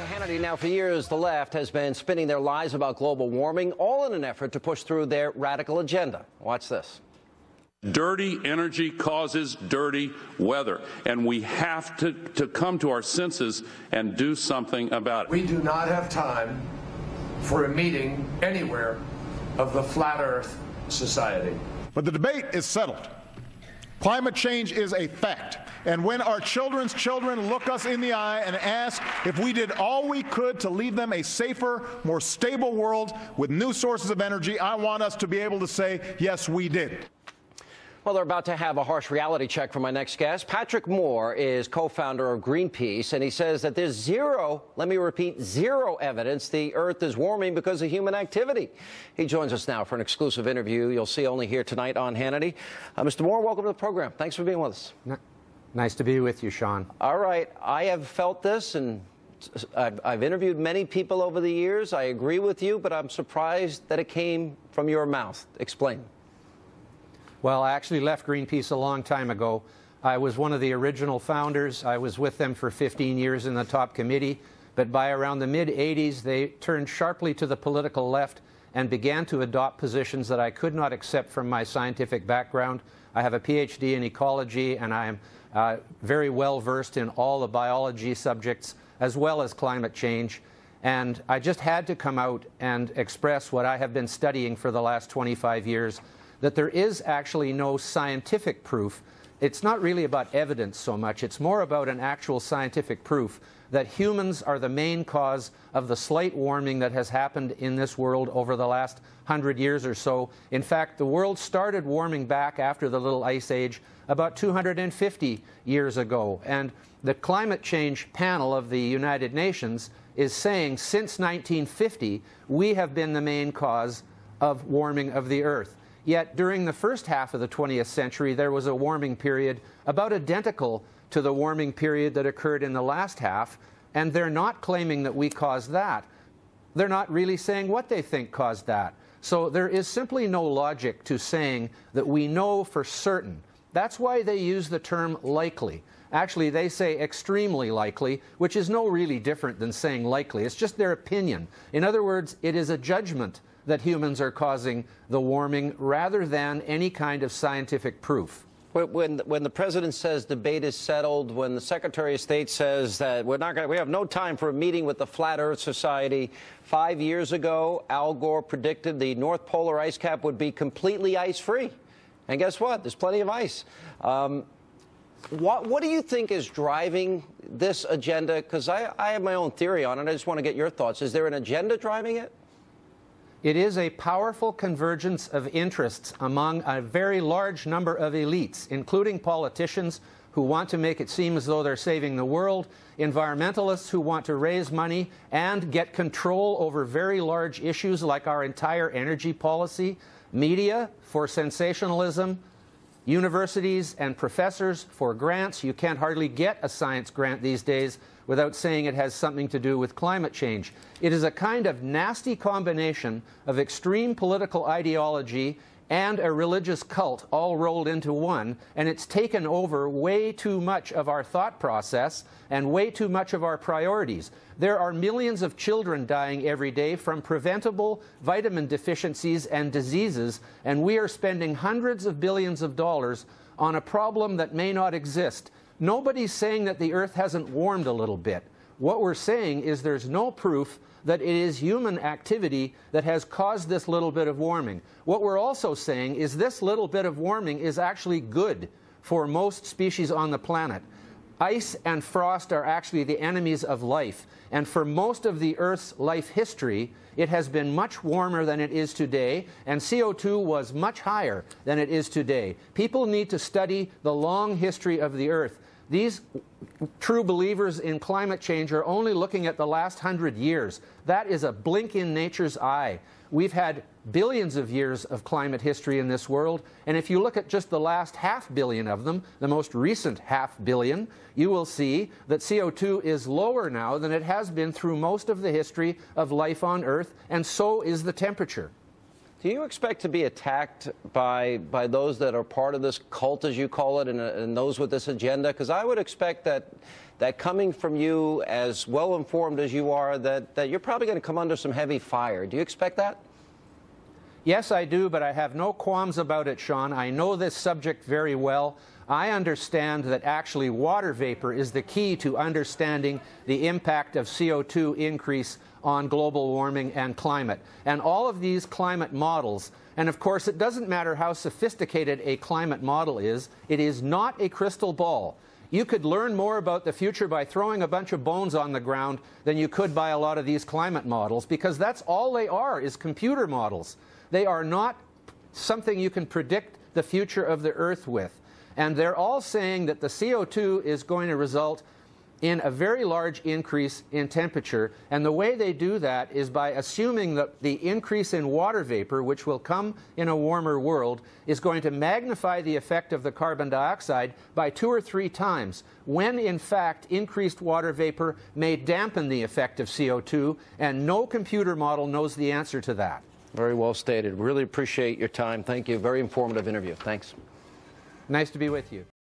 Hannity, now for years, the left has been spinning their lies about global warming, all in an effort to push through their radical agenda. Watch this. Dirty energy causes dirty weather, and we have to come to our senses and do something about it. We do not have time for a meeting anywhere of the Flat Earth Society. But the debate is settled. Climate change is a fact. And when our children's children look us in the eye and ask if we did all we could to leave them a safer, more stable world with new sources of energy, I want us to be able to say, yes, we did. Well, they're about to have a harsh reality check from my next guest. Patrick Moore is co-founder of Greenpeace, and he says that there's zero, let me repeat, zero evidence the Earth is warming because of human activity. He joins us now for an exclusive interview you'll see only here tonight on Hannity. Mr. Moore, welcome to the program. Thanks for being with us. Nice to be with you, Sean. All right. I have felt this, and I've interviewed many people over the years. I agree with you, but I'm surprised that it came from your mouth. Explain. Well, I actually left Greenpeace a long time ago. I was one of the original founders. I was with them for 15 years in the top committee. But by around the mid-'80s, they turned sharply to the political left and began to adopt positions that I could not accept from my scientific background. I have a PhD in ecology, and I am very well versed in all the biology subjects, as well as climate change. And I just had to come out and express what I have been studying for the last 25 years, that there is actually no scientific proof. It's not really about evidence so much. It's more about an actual scientific proof that humans are the main cause of the slight warming that has happened in this world over the last 100 years or so. In fact, the world started warming back after the Little Ice Age about 250 years ago. And the climate change panel of the United Nations is saying since 1950, we have been the main cause of warming of the Earth. Yet during the first half of the 20th century, there was a warming period about identical to the warming period that occurred in the last half, and they're not claiming that we caused that. They're not really saying what they think caused that. So there is simply no logic to saying that we know for certain. That's why they use the term likely. Actually, they say extremely likely, which is no really different than saying likely. It's just their opinion. In other words, it is a judgment that humans are causing the warming rather than any kind of scientific proof. When the president says debate is settled, when the Secretary of State says that we have no time for a meeting with the Flat Earth Society, 5 years ago, Al Gore predicted the North Polar ice cap would be completely ice-free. And guess what? There's plenty of ice. What do you think is driving this agenda? Because I have my own theory on it. I just want to get your thoughts. Is there an agenda driving it? It is a powerful convergence of interests among a very large number of elites, including politicians who want to make it seem as though they're saving the world, environmentalists who want to raise money and get control over very large issues like our entire energy policy, media for sensationalism, universities and professors for grants. You can't hardly get a science grant these days without saying it has something to do with climate change. It is a kind of nasty combination of extreme political ideology and a religious cult all rolled into one, and it's taken over way too much of our thought process and way too much of our priorities. There are millions of children dying every day from preventable vitamin deficiencies and diseases, and we are spending hundreds of billions of dollars on a problem that may not exist. Nobody's saying that the Earth hasn't warmed a little bit. What we're saying is there's no proof that it is human activity that has caused this little bit of warming. What we're also saying is this little bit of warming is actually good for most species on the planet. Ice and frost are actually the enemies of life, and for most of the Earth's life history, it has been much warmer than it is today, and CO2 was much higher than it is today. People need to study the long history of the Earth. These true believers in climate change are only looking at the last 100 years. That is a blink in nature's eye. We've had billions of years of climate history in this world, and if you look at just the last half billion of them, the most recent half billion, you will see that CO2 is lower now than it has been through most of the history of life on Earth, and so is the temperature. Do you expect to be attacked by those that are part of this cult, as you call it, and those with this agenda? Because I would expect that coming from you, as well-informed as you are, that you're probably going to come under some heavy fire. Do you expect that? Yes, I do, but I have no qualms about it, Sean. I know this subject very well. I understand that actually water vapor is the key to understanding the impact of CO2 increase on global warming and climate. And all of these climate models, and of course it doesn't matter how sophisticated a climate model is, it is not a crystal ball. You could learn more about the future by throwing a bunch of bones on the ground than you could by a lot of these climate models, because that's all they are, is computer models. They are not something you can predict the future of the Earth with. And they're all saying that the CO2 is going to result in a very large increase in temperature. And the way they do that is by assuming that the increase in water vapor, which will come in a warmer world, is going to magnify the effect of the carbon dioxide by 2 or 3 times, when in fact increased water vapor may dampen the effect of CO2, and no computer model knows the answer to that. Very well stated. Really appreciate your time. Thank you. Very informative interview. Thanks. Nice to be with you.